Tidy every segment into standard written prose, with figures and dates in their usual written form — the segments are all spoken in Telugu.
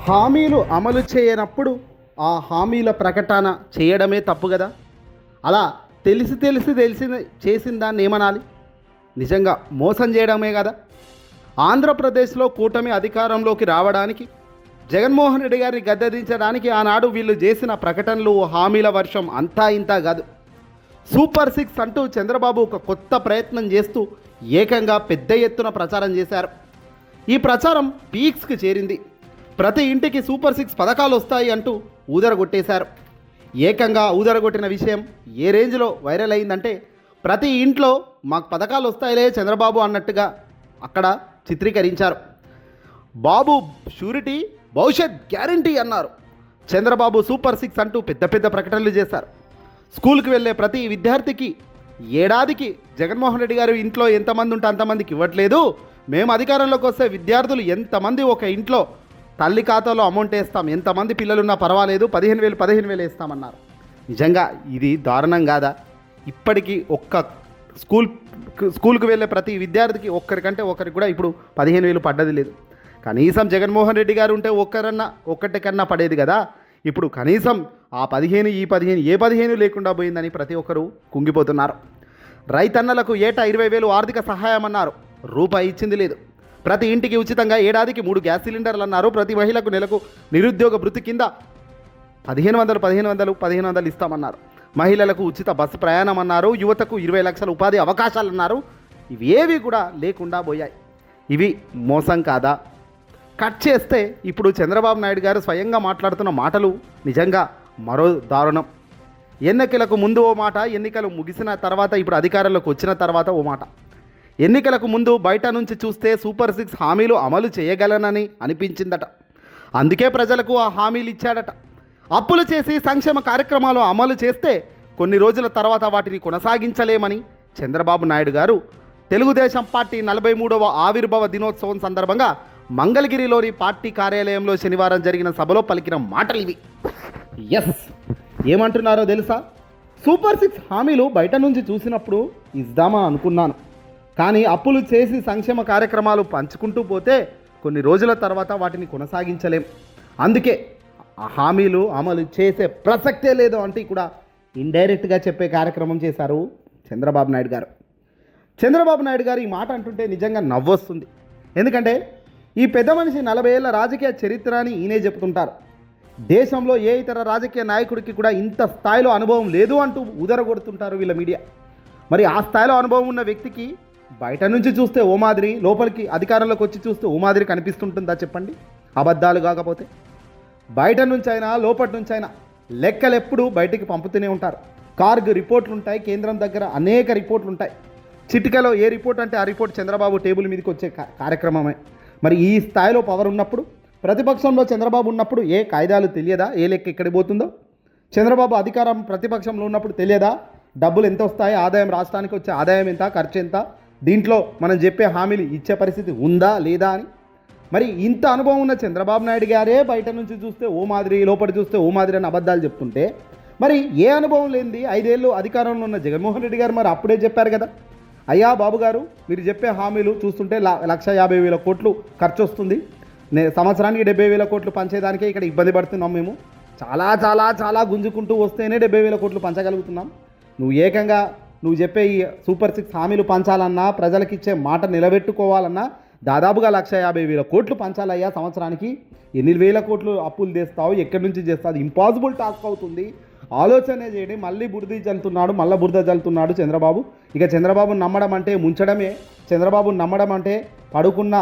హామీలు అమలు చేయనప్పుడు ఆ హామీల ప్రకటన చేయడమే తప్పు కదా. అలా తెలిసి చేసిన దాన్ని ఏమనాలి? నిజంగా మోసం చేయడమే కదా. ఆంధ్రప్రదేశ్లో కూటమి అధికారంలోకి రావడానికి, జగన్మోహన్ రెడ్డి గారిని గద్దెదించడానికి ఆనాడు వీళ్ళు చేసిన ప్రకటనలు, హామీల వర్షం అంతా ఇంతా కాదు. సూపర్ 6 అంటూ చంద్రబాబు ఒక కొత్త ప్రయత్నం చేస్తూ ఏకంగా పెద్ద ఎత్తున ప్రచారం చేశారు. ఈ ప్రచారం పీక్స్కి చేరింది. ప్రతి ఇంటికి సూపర్ 6 పథకాలు వస్తాయి అంటూ ఊదరగొట్టేశారు. ఏకంగా ఊదరగొట్టిన విషయం ఏ రేంజ్లో వైరల్ అయిందంటే, ప్రతి ఇంట్లో మాకు పథకాలు వస్తాయిలే చంద్రబాబు అన్నట్టుగా అక్కడ చిత్రీకరించారు. బాబు షూరిటీ, భవిష్యత్ గ్యారంటీ అన్నారు. చంద్రబాబు సూపర్ 6 అంటూ పెద్ద పెద్ద ప్రకటనలు చేశారు. స్కూల్కి వెళ్ళే ప్రతి విద్యార్థికి ఏడాదికి జగన్మోహన్ రెడ్డి గారు ఇంట్లో ఎంతమంది ఉంటే అంతమందికి ఇవ్వట్లేదు, మేము అధికారంలోకి వస్తే విద్యార్థులు ఎంతమంది ఒక ఇంట్లో తల్లి ఖాతాలో అమౌంట్ వేస్తాం, ఎంతమంది పిల్లలున్నా పర్వాలేదు, 15,000 వేస్తామన్నారు. నిజంగా ఇది దారుణం కాదా? ఇప్పటికీ ఒక్క స్కూల్కి వెళ్ళే ప్రతి విద్యార్థికి ఒక్కరికంటే ఒకరికి కూడా ఇప్పుడు 15,000 పడ్డది లేదు. కనీసం జగన్మోహన్ రెడ్డి గారు ఉంటే ఒక్కటికన్నా పడేది కదా. ఇప్పుడు కనీసం ఆ 15 ఈ 15 ఏ 15 లేకుండా పోయిందని ప్రతి ఒక్కరూ కుంగిపోతున్నారు. రైతన్నలకు ఏటా 20,000 ఆర్థిక సహాయం అన్నారు, రూపాయి ఇచ్చింది లేదు. ప్రతి ఇంటికి ఉచితంగా ఏడాదికి 3 గ్యాస్ సిలిండర్లు అన్నారు. ప్రతి మహిళకు నెలకు నిరుద్యోగ భృతి కింద 1500 ఇస్తామన్నారు. మహిళలకు ఉచిత బస్సు ప్రయాణం అన్నారు. యువతకు 20 లక్షల ఉపాధి అవకాశాలు అన్నారు. ఇవేవి కూడా లేకుండా పోయాయి. ఇవి మోసం కాదా? కట్ చేస్తే ఇప్పుడు చంద్రబాబు నాయుడు గారు స్వయంగా మాట్లాడుతున్న మాటలు నిజంగా మరో దారుణం. ఎన్నికలకు ముందు ఓ మాట, ఎన్నికలు ముగిసిన తర్వాత ఇప్పుడు అధికారంలోకి వచ్చిన తర్వాత ఓ మాట. ఎన్నికలకు ముందు బయట నుంచి చూస్తే సూపర్ 6 హామీలు అమలు చేయగలనని అనిపించిందట. అందుకే ప్రజలకు ఆ హామీలు ఇచ్చాడట. అప్పులు చేసి సంక్షేమ కార్యక్రమాలు అమలు చేస్తే కొన్ని రోజుల తర్వాత వాటిని కొనసాగించలేమని చంద్రబాబు నాయుడు గారు తెలుగుదేశం పార్టీ 43వ ఆవిర్భావ దినోత్సవం సందర్భంగా మంగళగిరిలోని పార్టీ కార్యాలయంలో శనివారం జరిగిన సభలో పలికిన మాటలు ఇవి. ఏమంటున్నారో తెలుసా? సూపర్ 6 హామీలు బయట నుంచి చూసినప్పుడు ఇద్దామా అనుకున్నాను, కానీ అప్పులు చేసి సంక్షేమ కార్యక్రమాలు పంచుకుంటూ పోతే కొన్ని రోజుల తర్వాత వాటిని కొనసాగించలేం, అందుకే ఆ హామీలు అమలు చేసే ప్రసక్తే లేదు అంటే కూడా ఇండైరెక్ట్గా చెప్పే కార్యక్రమం చేశారు చంద్రబాబు నాయుడు గారు. చంద్రబాబు నాయుడు గారు ఈ మాట అంటుంటే నిజంగా నవ్వొస్తుంది. ఎందుకంటే ఈ పెద్ద మనిషి 40 ఏళ్ల రాజకీయ చరిత్ర అని ఈయనే చెప్తుంటారు. దేశంలో ఏ ఇతర రాజకీయ నాయకుడికి కూడా ఇంత స్థాయిలో అనుభవం లేదు అంటూ ఉదరగొడుతుంటారు వీళ్ళ మీడియా. మరి ఆ స్థాయిలో అనుభవం ఉన్న వ్యక్తికి బయట నుంచి చూస్తే ఓ మాదిరి, లోపలికి అధికారంలోకి వచ్చి చూస్తే ఓ మాదిరి కనిపిస్తుంటుందా చెప్పండి? అబద్ధాలు కాకపోతే బయట నుంచి అయినా లోపటి నుంచి అయినా లెక్కలు ఎప్పుడు బయటికి పంపుతూనే ఉంటారు. కార్గ్ రిపోర్ట్లు ఉంటాయి, కేంద్రం దగ్గర అనేక రిపోర్ట్లు ఉంటాయి. చిటికలో ఏ రిపోర్ట్ అంటే ఆ రిపోర్ట్ చంద్రబాబు టేబుల్ మీదకి వచ్చే కార్యక్రమమే. మరి ఈ స్థాయిలో పవర్ ఉన్నప్పుడు, ప్రతిపక్షంలో చంద్రబాబు ఉన్నప్పుడు ఏ కాయిదాలు తెలియదా? ఏ లెక్క ఎక్కడికి పోతుందో? చంద్రబాబు అధికారం ప్రతిపక్షంలో ఉన్నప్పుడు తెలియదా? డబ్బులు ఎంత వస్తాయి, ఆదాయం రాష్ట్రానికి వచ్చే ఆదాయం ఎంత, ఖర్చు ఎంత, దీంట్లో మనం చెప్పే హామీలు ఇచ్చే పరిస్థితి ఉందా లేదా అని. మరి ఇంత అనుభవం ఉన్న చంద్రబాబు నాయుడు గారే బయట నుంచి చూస్తే ఓ మాదిరి, లోపల చూస్తే ఓ మాదిరి అని అబద్ధాలు చెప్తుంటే, మరి ఏ అనుభవం లేనిది 5 ఏళ్ళు అధికారంలో ఉన్న జగన్మోహన్ రెడ్డి గారు మరి అప్పుడే చెప్పారు కదా, అయ్యా బాబు గారు మీరు చెప్పే హామీలు చూస్తుంటే 1,50,000 కోట్లు ఖర్చు వస్తుంది, సంవత్సరానికి 70,000 కోట్లు పంచేదానికే ఇక్కడ ఇబ్బంది పడుతున్నాం, మేము చాలా చాలా చాలా గుంజుకుంటూ వస్తేనే 70,000 కోట్లు పంచగలుగుతున్నాం. నువ్వు చెప్పే ఈ సూపర్ 6 హామీలు పంచాలన్నా, ప్రజలకు ఇచ్చే మాట నిలబెట్టుకోవాలన్నా దాదాపుగా 1,50,000 కోట్లు పంచాలయ్యా సంవత్సరానికి. ఎన్ని వేల కోట్లు అప్పులు తెస్తావు, ఎక్కడి నుంచి చేస్తావు? ఇంపాసిబుల్ టాస్క్ అవుతుంది. ఆలోచనే చేయండి. మళ్ళీ బురద జల్లుతున్నాడు చంద్రబాబు. ఇక చంద్రబాబును నమ్మడం అంటే ముంచడమే. చంద్రబాబును నమ్మడం అంటే పడుకున్న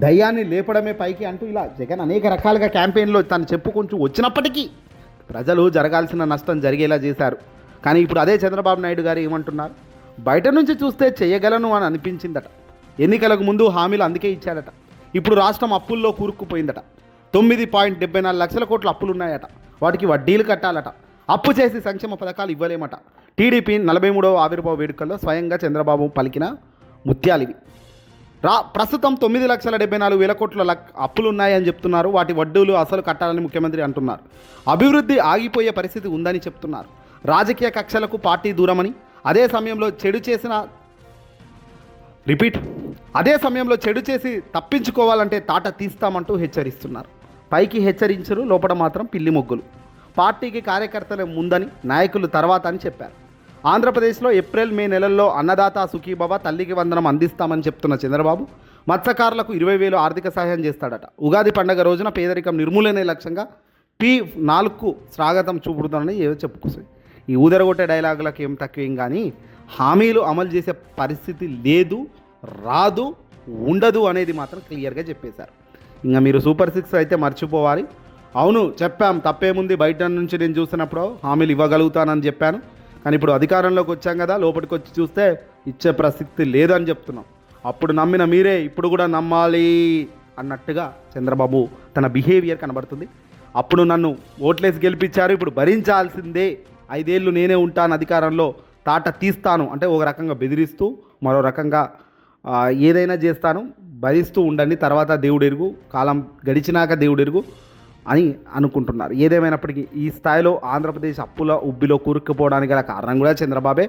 దయ్యాన్ని లేపడమే పైకి అంటూ ఇలా జగన్ అనేక రకాలుగా క్యాంపెయిన్లో తను చెప్పుకుంటూ వచ్చినప్పటికీ ప్రజలు జరగాల్సిన నష్టం జరిగేలా చేశారు. కానీ ఇప్పుడు అదే చంద్రబాబు నాయుడు గారు ఏమంటున్నారు? బయట నుంచి చూస్తే చేయగలను అని అనిపించిందట. ఎన్నికలకు ముందు హామీలు అందుకే ఇచ్చాడట. ఇప్పుడు రాష్ట్రం అప్పుల్లో కూరుకుపోయిందట. 9.74 లక్షల కోట్ల అప్పులు ఉన్నాయట. వాటికి వడ్డీలు కట్టాలట. అప్పు చేసి సంక్షేమ పథకాలు ఇవ్వలేమట. టీడీపీ 43వ ఆవిర్భావ వేడుకల్లో స్వయంగా చంద్రబాబు పలికిన ముత్యాలు ఇవి. ప్రస్తుతం 9,74,000 కోట్ల అప్పులున్నాయని చెప్తున్నారు. వాటి వడ్డీలు అసలు కట్టాలని ముఖ్యమంత్రి అంటున్నారు. అభివృద్ధి ఆగిపోయే పరిస్థితి ఉందని చెప్తున్నారు. రాజకీయ కక్షలకు పార్టీ దూరమని, అదే సమయంలో చెడు చేసిన రిపీట్. అదే సమయంలో చెడు చేసి తప్పించుకోవాలంటే తాట తీస్తామంటూ హెచ్చరిస్తున్నారు. పైకి హెచ్చరించరు, లోపల మాత్రం పిల్లి మొగ్గులు. పార్టీకి కార్యకర్తలే ముందని, నాయకులు తర్వాత అని చెప్పారు. ఆంధ్రప్రదేశ్లో ఏప్రిల్ మే నెలల్లో అన్నదాత సుఖీభవ, తల్లికి వందనం అందిస్తామని చెప్తున్న చంద్రబాబు మత్స్యకారులకు 20,000 ఆర్థిక సహాయం చేస్తాడట. ఉగాది పండగ రోజున పేదరికం నిర్మూలనే లక్ష్యంగా P4కు స్వాగతం చూపుతుందని ఏదో చెప్పుకొస్తుంది. ఈ ఊదరగొట్టే డైలాగులకు ఏం తక్కువేం కానీ హామీలు అమలు చేసే పరిస్థితి లేదు, రాదు, ఉండదు అనేది మాత్రం క్లియర్గా చెప్పేశారు. ఇంకా మీరు సూపర్ 6 అయితే మర్చిపోవాలి. అవును చెప్పాం, తప్పేముంది, బయట నుంచి నేను చూసినప్పుడు హామీలు ఇవ్వగలుగుతానని చెప్పాను. కానీ ఇప్పుడు అధికారంలోకి వచ్చాం కదా, లోపలికి వచ్చి చూస్తే ఇచ్చే ప్రసక్తి లేదని చెప్తున్నాం. అప్పుడు నమ్మిన మీరే ఇప్పుడు కూడా నమ్మాలి అన్నట్టుగా చంద్రబాబు తన బిహేవియర్ కనబడుతుంది. అప్పుడు నన్ను ఓట్లేసి గెలిపించారు, ఇప్పుడు భరించాల్సిందే, 5 ఏళ్ళు నేనే ఉంటాను అధికారంలో, తాట తీస్తాను అంటే ఒక రకంగా బెదిరిస్తూ, మరో రకంగా ఏదైనా చేస్తాను, భరిస్తూ ఉండండి, తర్వాత దేవుడు ఎరుగు, కాలం గడిచినాక దేవుడు ఎరుగు అని అనుకుంటున్నారు. ఏదేమైనప్పటికీ ఈ స్థాయిలో ఆంధ్రప్రదేశ్ అప్పుల ఉబ్బిలో కూరుకుపోవడానికి గల కారణం కూడా చంద్రబాబే.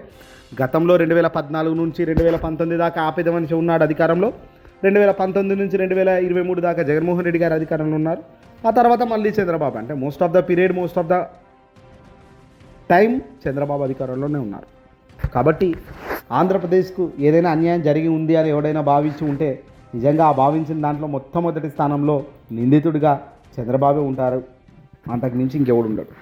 గతంలో 2014 నుంచి 2019 దాకా ఆపేద మనిషి ఉన్నాడు అధికారంలో. 2019 నుంచి 2023 దాకా జగన్మోహన్ రెడ్డి గారు అధికారంలో ఉన్నారు. ఆ తర్వాత మళ్ళీ చంద్రబాబు, అంటే most of the period, most of the time Chandrababu అధికారంలోనే ఉన్నారు. కాబట్టి ఆంధ్రప్రదేశ్కు ఏదైనా అన్యాయం జరిగి ఉంది అని ఎవడైనా భావించి ఉంటే నిజంగా ఆ భావించిన దాంట్లో మొట్టమొదటి స్థానంలో నిందితుడిగా చంద్రబాబు ఉంటారు, అంతకు మించి ఇంకెవడు ఉండడు.